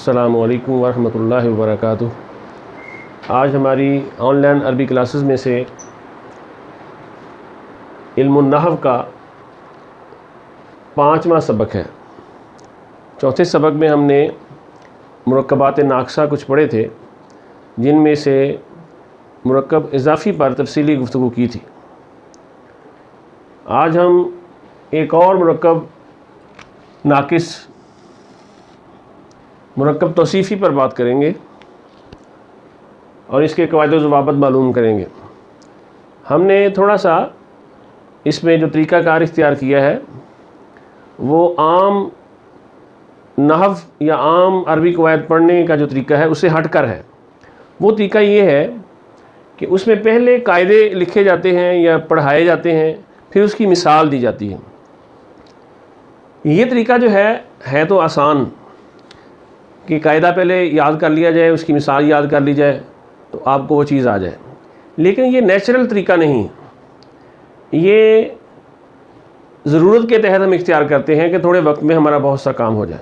अस्सलामु अलैकुम वरहमतुल्लाहि वबरकातुहू। आज हमारी ऑनलाइन अरबी क्लासेस में से इल्मुन नहव का 5वां सबक है। चौथे सबक में हमने मुरक्कबात नाक़िसा कुछ पढ़े थे, जिनमें से मुरक्कब इज़ाफ़ी पर तफसीली गुफ्तगू की थी। आज हम एक और मुरक्कब नाक़िस मुरक्कब तौसीफ़ी पर बात करेंगे और इसके क़वाइद व ज़वाबित मालूम करेंगे। हमने थोड़ा सा इसमें जो तरीक़ाकार इख्तियार किया है वो आम नहव या आम अरबी क़वाइद पढ़ने का जो तरीका है उससे हट कर है। वो तरीका ये है कि उसमें पहले कायदे लिखे जाते हैं या पढ़ाए जाते हैं, फिर उसकी मिसाल दी जाती है। ये तरीका जो है तो आसान कि कायदा पहले याद कर लिया जाए, उसकी मिसाल याद कर ली जाए तो आपको वो चीज़ आ जाए, लेकिन ये नेचुरल तरीका नहीं। ये ज़रूरत के तहत हम इख्तियार करते हैं कि थोड़े वक्त में हमारा बहुत सा काम हो जाए।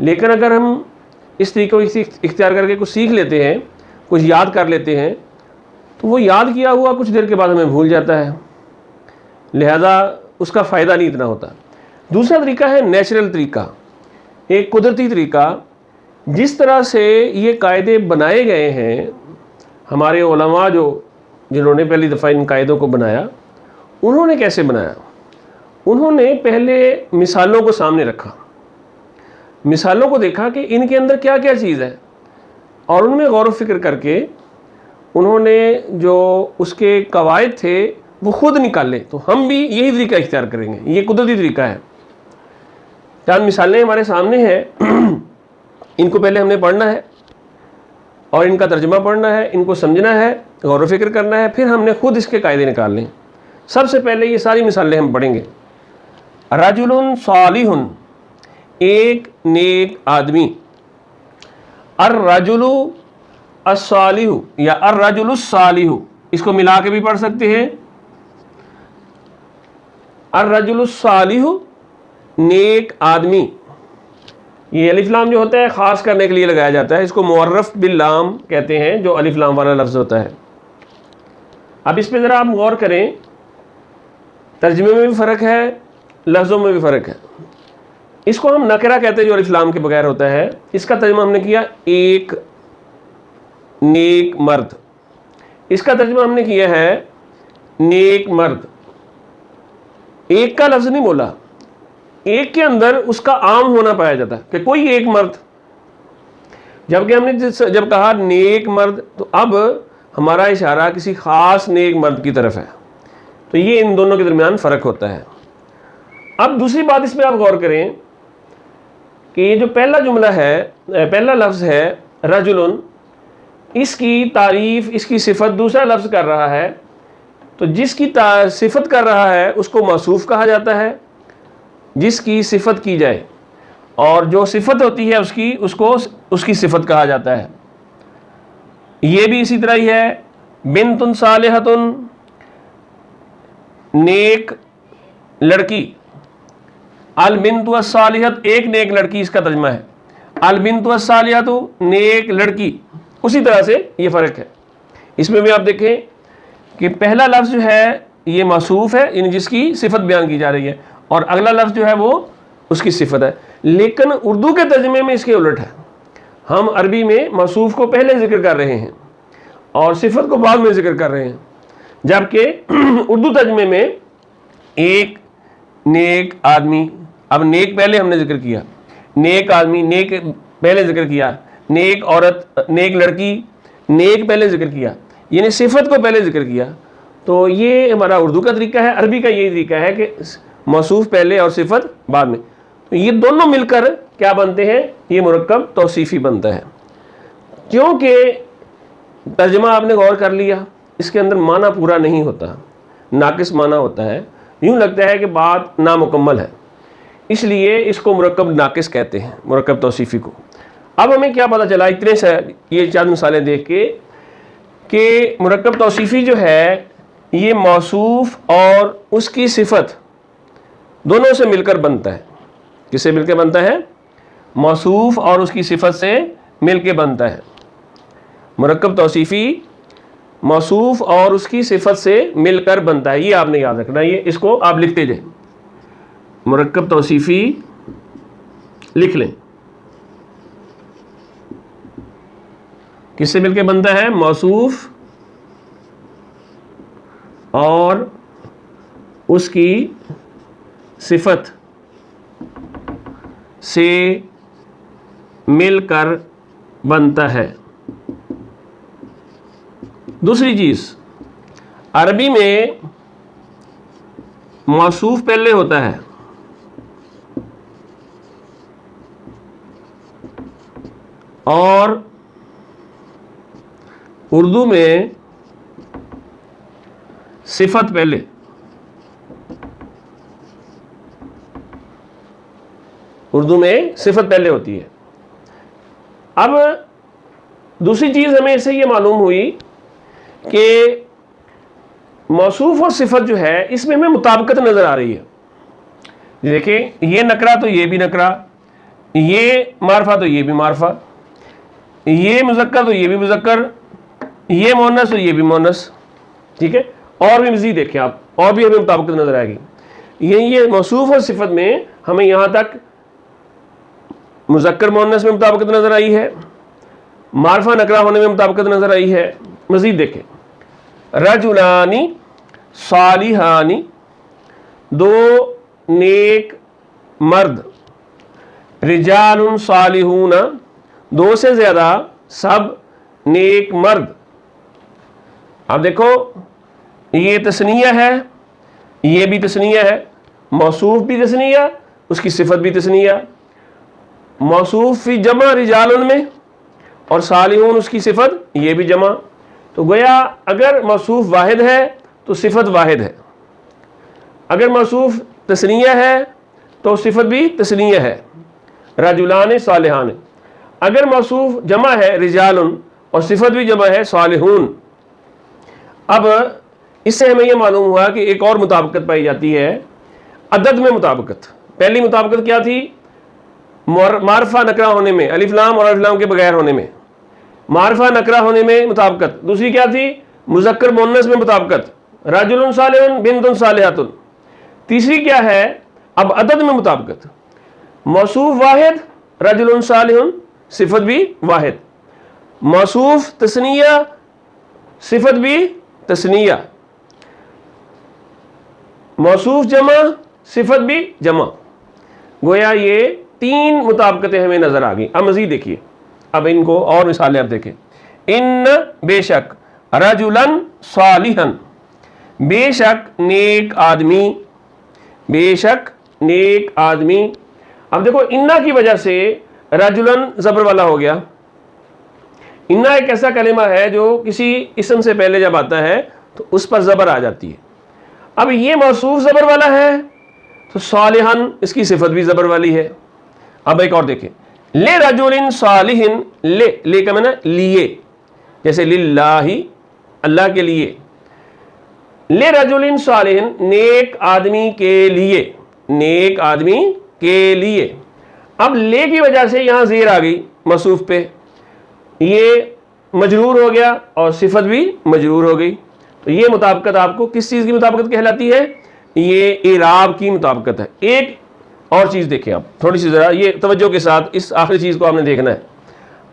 लेकिन अगर हम इस तरीके को इख्तियार करके कुछ सीख लेते हैं, कुछ याद कर लेते हैं, तो वो याद किया हुआ कुछ देर के बाद हमें भूल जाता है, लिहाजा उसका फ़ायदा नहीं इतना होता। दूसरा तरीका है नेचुरल तरीका, एक कुदरती तरीका। जिस तरह से ये कायदे बनाए गए हैं, हमारे उलमा जिन्होंने पहली दफ़ा इन कायदों को बनाया, उन्होंने कैसे बनाया? उन्होंने पहले मिसालों को सामने रखा, मिसालों को देखा कि इनके अंदर क्या क्या चीज़ है, और उनमें गौर व फिक्र करके उन्होंने जो उसके कवायद थे वो ख़ुद निकाले। तो हम भी यही तरीका इख्तियार करेंगे, ये कुदरती तरीका है। चार मिसालें हमारे सामने हैं, इनको पहले हमने पढ़ना है और इनका तर्जुमा पढ़ना है, इनको समझना है, गौर व फिक्र करना है, फिर हमने खुद इसके कायदे निकालने। सबसे पहले ये सारी मिसालें हम पढ़ेंगे। रजुलुन सालिहुन, एक नेक आदमी। अर्रजुलु अस्सालिहु या अर्रजुलुस सालिहु, इसको मिला के भी पढ़ सकते हैं। अर्रजुलुस सालिहु, नेक आदमी। ये अलिफ लाम जो होता है ख़ास करने के लिए लगाया जाता है, इसको मुअर्रफ बिल लाम कहते हैं, जो अलिफ लाम वाला लफ्ज़ होता है। अब इस पर ज़रा आप गौर करें, तर्जुमे में भी फ़र्क है, लफ्ज़ों में भी फ़र्क है। इसको हम नकरा कहते हैं जो अलिफ लाम के बगैर होता है। इसका तर्जुमा हमने किया एक नेक मर्द, इसका तर्जुमा हमने किया है नेक मर्द। एक का लफ्ज़ नहीं बोला, एक के अंदर उसका आम होना पाया जाता है कि कोई एक मर्द। जबकि हमने जब कहा नेक मर्द, तो अब हमारा इशारा किसी ख़ास नेक मर्द की तरफ है। तो ये इन दोनों के दरमियान फ़र्क होता है। अब दूसरी बात इसमें आप गौर करें कि ये जो पहला जुमला है, पहला लफ्ज़ है रजुलन, इसकी तारीफ़, इसकी सिफत दूसरा लफ्ज़ कर रहा है। तो जिसकी सिफत कर रहा है उसको मौसूफ़ कहा जाता है, जिसकी सिफत की जाए, और जो सिफत होती है उसकी सिफत कहा जाता है। ये भी इसी तरह ही है। बिन्तुन सालिहतुन, नेक लड़की। अल बिन्तु अस्सालिहत, एक नेक लड़की, इसका तर्जुमा है। अल बिन्तु अस्सालिहतु, नेक लड़की। उसी तरह से ये फ़र्क है। इसमें भी आप देखें कि पहला लफ्ज़ जो है ये मौसूफ़ है, यानी जिसकी सिफत बयान की जा रही है, और अगला लफ्ज़ जो है वो उसकी सिफत है। लेकिन उर्दू के तर्जुमे में इसके उलट है। हम अरबी में मौसूफ़ को पहले ज़िक्र कर रहे हैं और सिफत को बाद में ज़िक्र कर रहे हैं, जबकि उर्दू तर्जुमे में एक नेक आदमी, अब नेक पहले हमने ज़िक्र किया, नेक आदमी नेक पहले ज़िक्र किया, नेक औरत, नेक लड़की, नेक पहले ज़िक्र किया, यानी सिफत को पहले ज़िक्र किया। तो ये हमारा उर्दू का तरीका है। अरबी का यही तरीका है कि मौसूफ़ पहले और सिफत बाद में। तो ये दोनों मिलकर क्या बनते हैं? ये मुरक्कब तौसीफ़ी बनता है। क्योंकि तर्जुमा आपने गौर कर लिया, इसके अंदर माना पूरा नहीं होता, नाक़िस माना होता है, यूँ लगता है कि बात नामुकम्मल है, इसलिए इसको मुरक्कब नाक़िस कहते हैं, मुरक्कब तौसीफ़ी को। अब हमें क्या पता चला इतने से ये चार मिसालें देख के कि मुरक्कब तौसीफ़ी जो है ये मौसूफ़ और उसकी सिफत दोनों से मिलकर बनता है। किससे मिलकर बनता है? मौसूफ और उसकी सिफत से मिलके बनता है। मुरक्कब तौसीफ़ी मौसूफ और उसकी सिफत से मिलकर बनता है, ये आपने याद रखना है। ये इसको आप लिखते जाए, मुरक्कब तौसीफ़ी लिख लें। किससे मिलके बनता है? मौसूफ और उसकी सिफत से मिलकर बनता है। दूसरी चीज़, अरबी में मौसूफ पहले होता है और उर्दू में सिफत पहले। उर्दू में सिफत पहले होती है। अब दूसरी चीज़ हमें इससे ये मालूम हुई कि मौसूफ और सिफत जो है इसमें हमें मुताबिकत नज़र आ रही है। देखिए, ये नकरा तो ये भी नकरा, ये मारफा तो ये भी मारफा, ये मुज़क्कर तो ये भी मुज़क्कर, ये मोनस तो ये भी मोनस। ठीक है, और भी मज़ीद देखें आप, और भी हमें मुताबिकत नज़र आएगी। ये मौसूफ और सिफत में हमें यहाँ तक मुज़क्कर मोनस में मुताबिकत नज़र आई है, मारफा नकरा होने में मुताबिकत नज़र आई है। मज़ीद देखें, रजुलानी सालिहानी, दो नेक मर्द, रिजालुन सालिहूना, दो से ज़्यादा सब नेक मर्द। अब देखो, ये तस्निया है, ये भी तस्निया है, मौसूफ भी तस्निया, उसकी सिफत भी तस्निया। मौसूफ भी जमा रिजालुन में और सालिहून उसकी सिफत ये भी जमा। तो गोया अगर मौसूफ वाहिद है तो सिफत वाहिद है, अगर मौसूफ तस्निया है तो सिफत भी तस्निया है, रजुलान सालिहान। अगर मौसूफ जमा है रिजालुन और सिफत भी जमा है सालिहून। अब इससे हमें यह मालूम हुआ कि एक और मुताबिकत पाई जाती है अदद में मुताबिकत। पहली मुताबिकत क्या थी? मारफा नकरा होने में, अलिफ लाम और अलिफ लाम के बगैर होने में, मारफा नकरा होने में मुताबिकत। दूसरी क्या थी? मुज़क्कर मुन्नस में मुताबिकत, रजुलुन सालिहुन बिन्तुन सालिहातुन। तीसरी क्या है? अब अदद में मुताबिकत, मौसूफ वाहिद रजुलुन सालिहुन, सिफत भी वाहिद, मौसूफ तस्निया, सिफत भी तस्निया, मौसूफ जमा, सिफत भी जमा। गोया ये तीन मुताबिकतें हमें नजर आ गई। अब मजीद देखिए, अब इनको और मिसालें आप देखें। इन बेशक, रजुलन सालिहन, बेशक नेक आदमी, बेशक नेक आदमी। अब देखो, इन्ना की वजह से रजुलन जबर वाला हो गया। इन्ना एक ऐसा कलिमा है जो किसी इसम से पहले जब आता है तो उस पर जबर आ जाती है। अब ये मौसूफ जबर वाला है तो सालिहन इसकी सिफत भी जबर वाली है। अब एक और देखें, ले रजुलिन सालिहिन, ले का माना लिए, जैसे लिल्लाही अल्लाह के लिए, ले रजुलिन सालिहिन नेक आदमी के लिए, नेक आदमी के लिए। अब ले की वजह से यहां जेर आ गई मौसूफ पे, ये मजरूर हो गया और सिफत भी मजरूर हो गई। तो ये मुताबिकत आपको किस चीज़ की मुताबिकत कहलाती है? ये इराब की मुताबिकत है। एक और चीज़ देखें आप थोड़ी सी ज़रा, ये तवज्जो के साथ इस आखिरी चीज़ को आपने देखना है।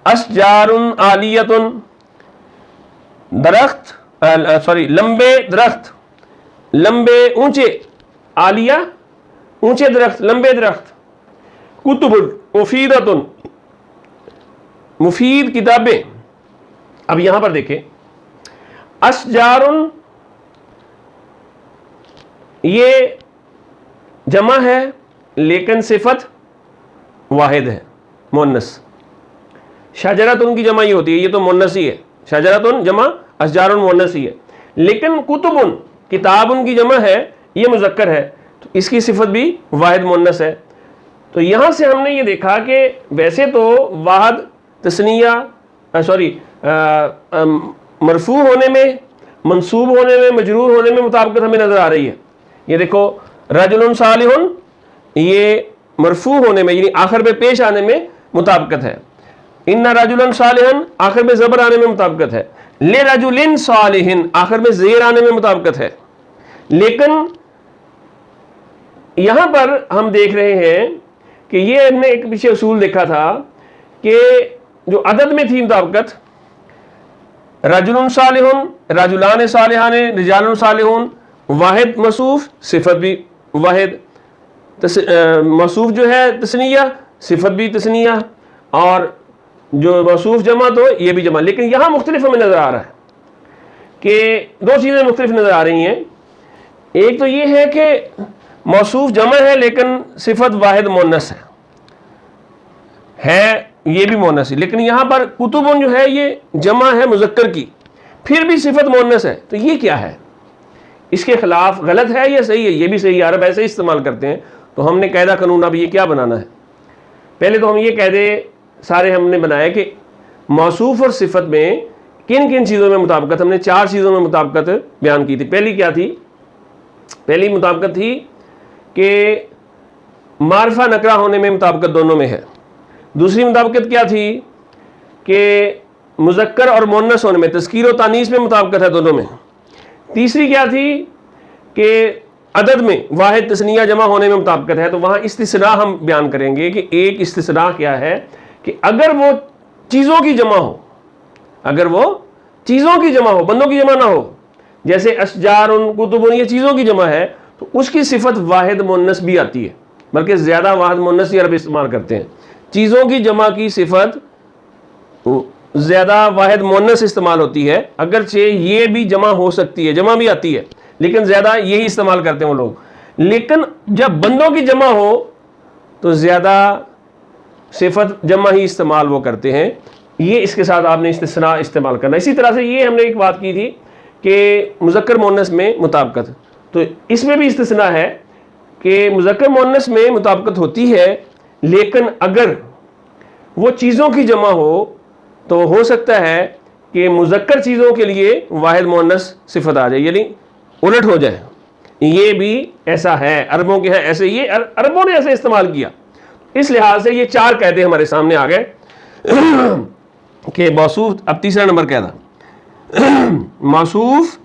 अशजारुन आलियतुन, दरख्त, सॉरी लंबे दरख्त, लंबे ऊंचे, आलिया ऊंचे दरख्त, लंबे दरख्त। कुतुबुन मुफीदतुन, मुफीद किताबें। अब यहां पर देखें, अशजारुन ये जमा है लेकिन सिफत वाहिद है, मुन्नस। शजरतुन की जमा ही होती है, ये तो मुन्नस ही है, शजरतुन जमा, अशजारुन मुन्नस ही है। लेकिन कुतुबुन किताबुन की जमा है, ये मुज़क्कर है, तो इसकी सिफत भी वाहिद मुन्नस है। तो यहां से हमने ये देखा कि वैसे तो वाहिद तस्निया, सॉरी मरफू होने में, मंसूब होने में, मजरूर होने में मुताबिकत हमें नजर आ रही है। ये देखो, रजुलुन सालिहुन ये मरफू होने में यानी आखिर में पेश आने में मुताबिकत है। इन्ना रजुलन सालिहन आखिर में ज़बर आने में मुताबिकत है। ले रजुलिन सालिहिन आखिर में ज़ेर आने में मुताबिकत है। लेकिन यहां पर हम देख रहे हैं कि ये हमने एक पीछे उसूल देखा था कि जो अदद में थी मुताबिकत, रजुलन सालिहुन, रजुलान सालिहान, रिजालन सालिहुन, वाहिद मसूफ सिफत भी वाहिद, मसूफ जो है तस्निया सिफत भी तस्निया, और जो मसूफ जमा तो ये भी जमा। लेकिन यहाँ मुख्तलिफ हमें नज़र आ रहा है कि दो चीज़ें मुख्तलिफ नज़र आ रही हैं। एक तो ये है कि मौसूफ जमा है लेकिन सिफत वाहिद मुन्नस है ये भी मुन्नस है। लेकिन यहाँ पर कुतुबुन जो है ये जमा है मुज़क्कर की, फिर भी सिफत मुन्नस है। तो ये क्या है, इसके खिलाफ गलत है या सही है? ये भी सही है, अरब ऐसे ही इस्तेमाल करते हैं। तो हमने कायदा कानून अब ये क्या बनाना है, पहले तो हम ये कायदे सारे हमने बनाया कि मौसूफ और सिफत में किन किन चीज़ों में मुताबिकत। हमने 4 चीज़ों में मुताबिकत बयान की थी। पहली क्या थी? पहली मुताबिकत थी कि मारिफा नकरा होने में मुताबिकत दोनों में है। दूसरी मुताबिकत क्या थी कि मुज़क्कर और मुन्नस होने में, तज़कीर और तानीस में मुताबिकत है दोनों में। तीसरी क्या थी कि अदद में वाहिद तस्निया जमा होने में मुताबिकत है। तो वहाँ इस्तिस्ना हम बयान करेंगे कि एक इस्तिस्ना क्या है कि अगर वो चीज़ों की जमा हो, अगर वो चीज़ों की जमा हो, बंदों की जमा ना हो, जैसे अशजारुन कुतुबुन ये चीज़ों की जमा है, तो उसकी सिफत वाहिद मुन्नस भी आती है, बल्कि ज़्यादा वाहिद मुन्नस ही अरब इस्तेमाल करते हैं। चीज़ों की जमा की सिफत ज़्यादा वाहिद मुन्नस इस्तेमाल होती है, अगरचे ये भी जमा हो सकती है, जमा भी आती है, लेकिन ज़्यादा यही इस्तेमाल करते हैं वो लोग। लेकिन जब बंदों की जमा हो तो ज़्यादा सिफत जमा ही इस्तेमाल वो करते हैं। ये इसके साथ आपने इस्तिस्ना इस्तेमाल करना। इसी तरह से ये हमने एक बात की थी कि मुज़क्कर मुन्नस में मुताबिकत, तो इसमें भी इस्तिस्ना है कि मुज़क्कर मुन्नस में मुताबिकत होती है, लेकिन अगर वो चीज़ों की जमा हो तो हो सकता है कि मुज़क्कर चीज़ों के लिए वाहिद मुन्नस सिफत आ जाए, यानी उलट हो जाए। ये भी ऐसा है, अरबों के हैं ऐसे, ये अरबों ने ऐसे इस्तेमाल किया। इस लिहाज से ये 4 कायदे हमारे सामने आ गए कि मौसूफ। अब तीसरा नंबर कहना, मौसूफ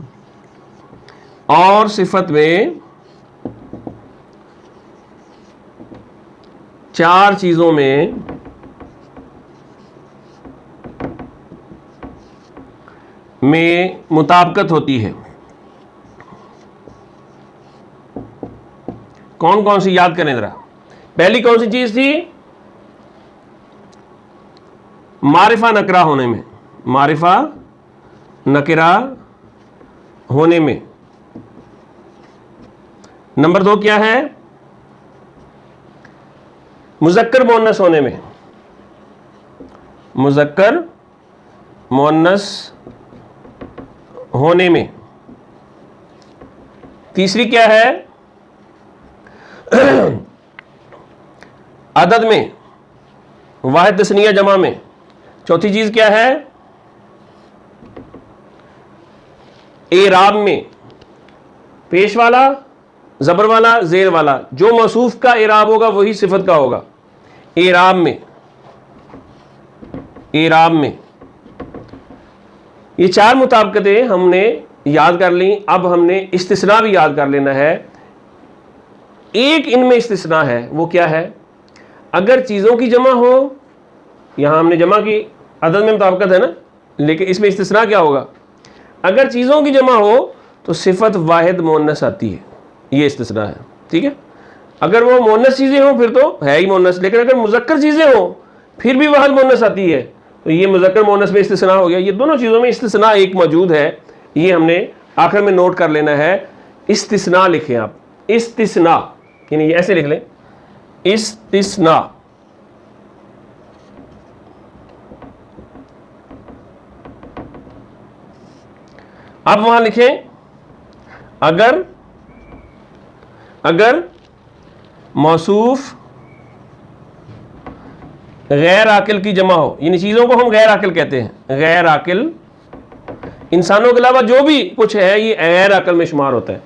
और सिफत में 4 चीज़ों में मुताबिकत होती है। कौन कौन सी याद करें जरा। पहली कौन सी चीज थी? मारिफा नकरा होने में, मारिफा नकरा होने में। नंबर 2 क्या है? मुज़क्कर मुन्नस होने में, मुज़क्कर मुन्नस होने में। तीसरी क्या है? अदद में वाहिद तस्निया जमा में। चौथी चीज क्या है? एराब में, पेश वाला, जबर वाला, जेर वाला, जो मौसूफ का एराब होगा वही सिफत का होगा। एराब में, एराब में ये 4 मुताबिकतें हमने याद कर ली। अब हमने इस्तिस्ना भी याद कर लेना है। एक इनमें इस्तिस्ना है, वो क्या है? अगर चीज़ों की जमा हो, यहाँ हमने जमा की, अदद में मुताबिकत है ना, लेकिन इसमें इस्तिस्ना क्या होगा? अगर चीज़ों की जमा हो तो सिफत वाहिद मुन्नस आती है, ये इस्तिस्ना है। ठीक है, अगर वो मुन्नस चीज़ें हों फिर तो है ही मुन्नस, लेकिन अगर मुज़क्कर चीज़ें हों फिर भी वाहिद मुन्नस आती है, तो ये मुज़क्कर मुन्नस में इस्तिस्ना हो गया। ये दोनों चीज़ों में इस्तिस्ना एक मौजूद है, ये हमने आखिर में नोट कर लेना है। इस्तिस्ना लिखें आप, इस्तिस्ना, यानी ऐसे लिख लें, इस्तिस्ना। आप वहां लिखें, अगर मौसूफ गैर आकिल की जमा हो, यानी चीज़ों को हम गैर आकिल कहते हैं, गैर आकिल, इंसानों के अलावा जो भी कुछ है ये गैर आकिल में शुमार होता है।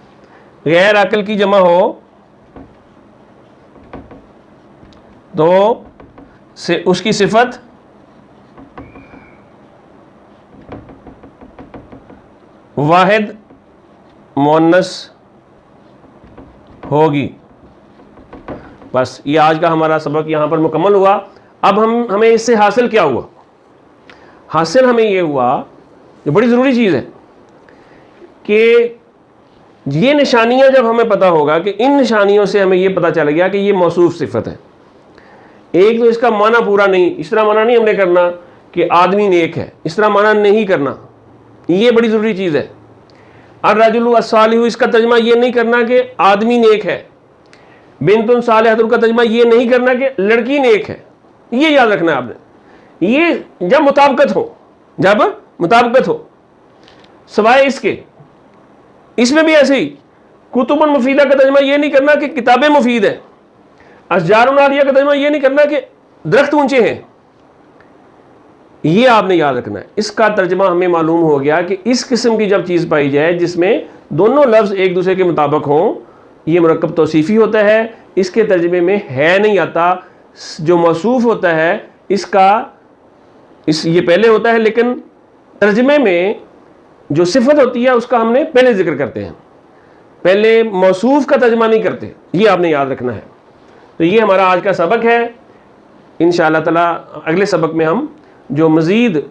गैर आकिल की जमा हो तो से उसकी सिफत वाहिद मुअन्नस होगी। बस ये आज का हमारा सबक यहाँ पर मुकम्मल हुआ। अब हमें इससे हासिल क्या हुआ? हासिल हमें ये हुआ, ये बड़ी ज़रूरी चीज़ है कि ये निशानियाँ जब हमें पता होगा कि इन निशानियों से हमें ये पता चल गया कि ये मौसूफ सिफत है। एक तो इसका माना पूरा नहीं, इस तरह माना नहीं हमने करना कि आदमी नेक है, इस तरह माना नहीं करना, ये बड़ी ज़रूरी चीज़ है। अर्रजुलु अस्सालिहु, इसका तर्जमा ये नहीं करना कि आदमी नेक है। बिन्तुन सालिहतुन का तर्जमा ये नहीं करना कि लड़की नेक है। ये याद रखना है आपने। ये जब मुताबिकत हो, सवाए इसके, इसमें भी ऐसे ही कुतुबुन मुफीदा का तर्जमा ये नहीं करना कि किताबें मुफीद है। अशजारुन आलिया का तर्जमा ये नहीं करना कि दरख्त ऊंचे हैं। ये आपने याद रखना है। इसका तर्जमा हमें मालूम हो गया कि इस किस्म की जब चीज़ पाई जाए जिसमें दोनों लफ्ज़ एक दूसरे के मुताबिक हों, ये मुरक्कब तौसीफ़ी होता है। इसके तर्जमे में है नहीं आता। जो मौसूफ होता है ये पहले होता है, लेकिन तर्जमे में जो सिफत होती है उसका हमने पहले जिक्र करते हैं, पहले मौसूफ का तर्जमा नहीं करते। ये आपने याद रखना है। तो ये हमारा आज का सबक है। इंशाअल्लाह ताला अगले सबक में हम जो मज़ीद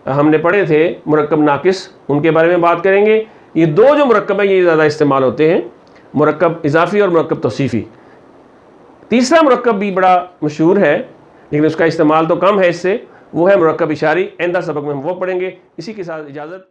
हमने पढ़े थे मुरक्कब नाकिस, उनके बारे में बात करेंगे। ये दो जो मुरक्कब है ये ज़्यादा इस्तेमाल होते हैं, मुरक्कब इजाफ़ी और मुरक्कब तौसीफ़ी। तीसरा मुरक्कब भी बड़ा मशहूर है लेकिन उसका इस्तेमाल तो कम है इससे, वो है मुरक्कब इशारी। आइंदा सबक में हम वो पढ़ेंगे। इसी के साथ इजाज़त।